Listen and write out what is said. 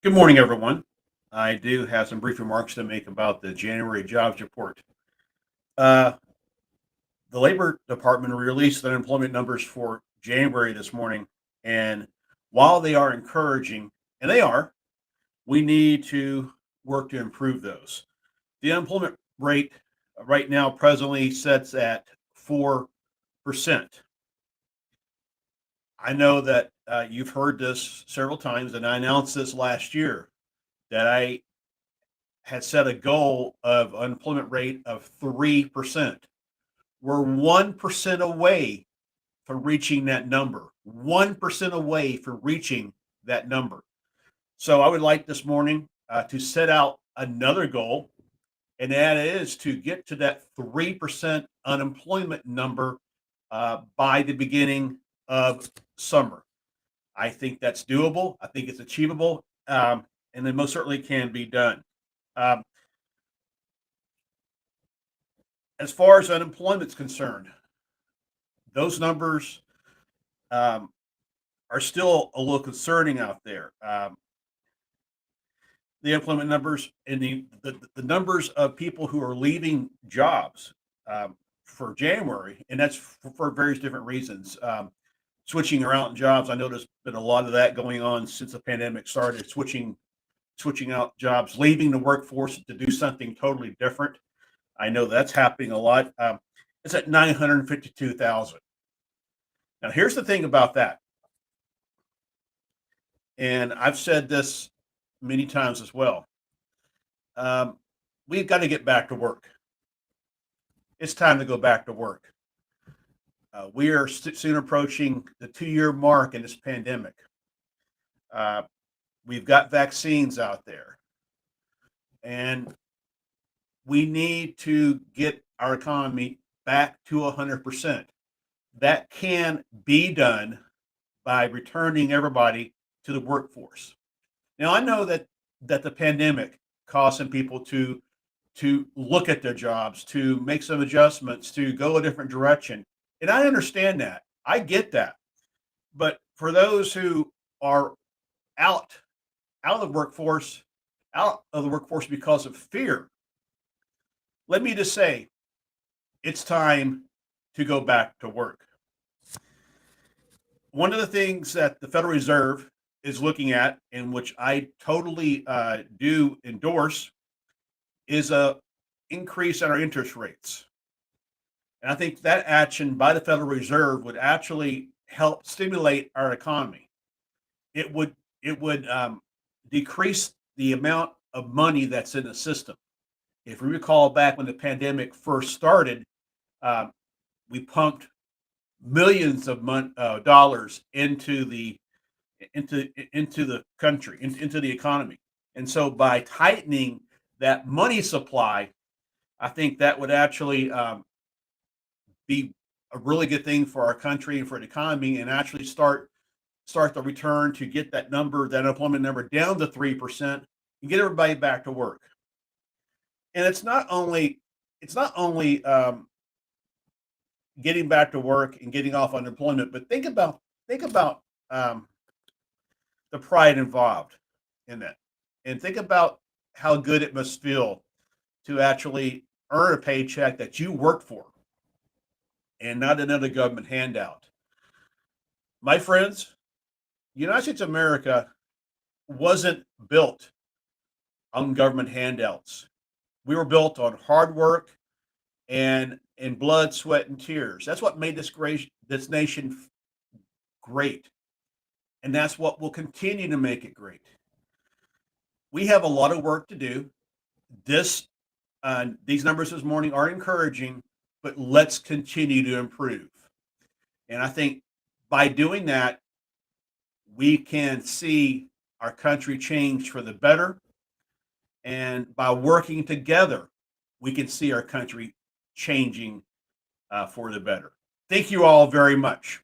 Good morning, everyone. I do have some brief remarks to make about the January jobs report. Uh, the Labor Department released the unemployment numbers for January this morning, and while they are encouraging, and they are, we need to work to improve those. The unemployment rate right now presently sets at 4%. I know that you've heard this several times, and I announced this last year that I had set a goal of unemployment rate of 3%. We're 1% away from reaching that number. 1% away from reaching that number. So I would like this morning to set out another goal, and that is to get to that 3% unemployment number by the beginning of summer. I think that's doable. I think it's achievable, and it most certainly can be done. Um, as far as unemployment's concerned, those numbers um, are still a little concerning out there. The employment numbers and the numbers of people who are leaving jobs for January, and that's for various different reasons. Switching around jobs, I know there's been a lot of that going on since the pandemic started. Switching out jobs, leaving the workforce to do something totally different. I know that's happening a lot. It's at 952,000. Now, here's the thing about that, and I've said this many times as well. Um, we've got to get back to work. It's time to go back to work. We are soon approaching the 2-year mark in this pandemic. Uh, we've got vaccines out there, and we need to get our economy back to 100%. That can be done by returning everybody to the workforce. Now, I know that the pandemic caused some people to look at their jobs, to make some adjustments, to go a different direction. And I understand that. I get that. But for those who are out out of the workforce, out of the workforce because of fear, let me just say it's time to go back to work. One of the things that the Federal Reserve is looking at, and which I totally do endorse, is a increase in our interest rates. And I think that action by the Federal Reserve would actually help stimulate our economy. It would decrease the amount of money that's in the system. If we recall back when the pandemic first started, um, we pumped millions of dollars into the country, into the economy, and so by tightening that money supply, I think that would actually be a really good thing for our country and for the economy, and actually start the return to get that unemployment number down to 3% and get everybody back to work. And it's not only getting back to work and getting off unemployment, but think about um, the pride involved in that, and think about how good it must feel to actually earn a paycheck that you worked for and not another government handout. My friends, the United States of America wasn't built on government handouts. We were built on hard work and in blood, sweat, and tears. That's what made this nation great, and that's what will continue to make it great. We have a lot of work to do. This these numbers this morning are encouraging, but let's continue to improve. And I think by doing that, we can see our country change for the better. And by working together, we can see our country changing for the better. Thank you all very much.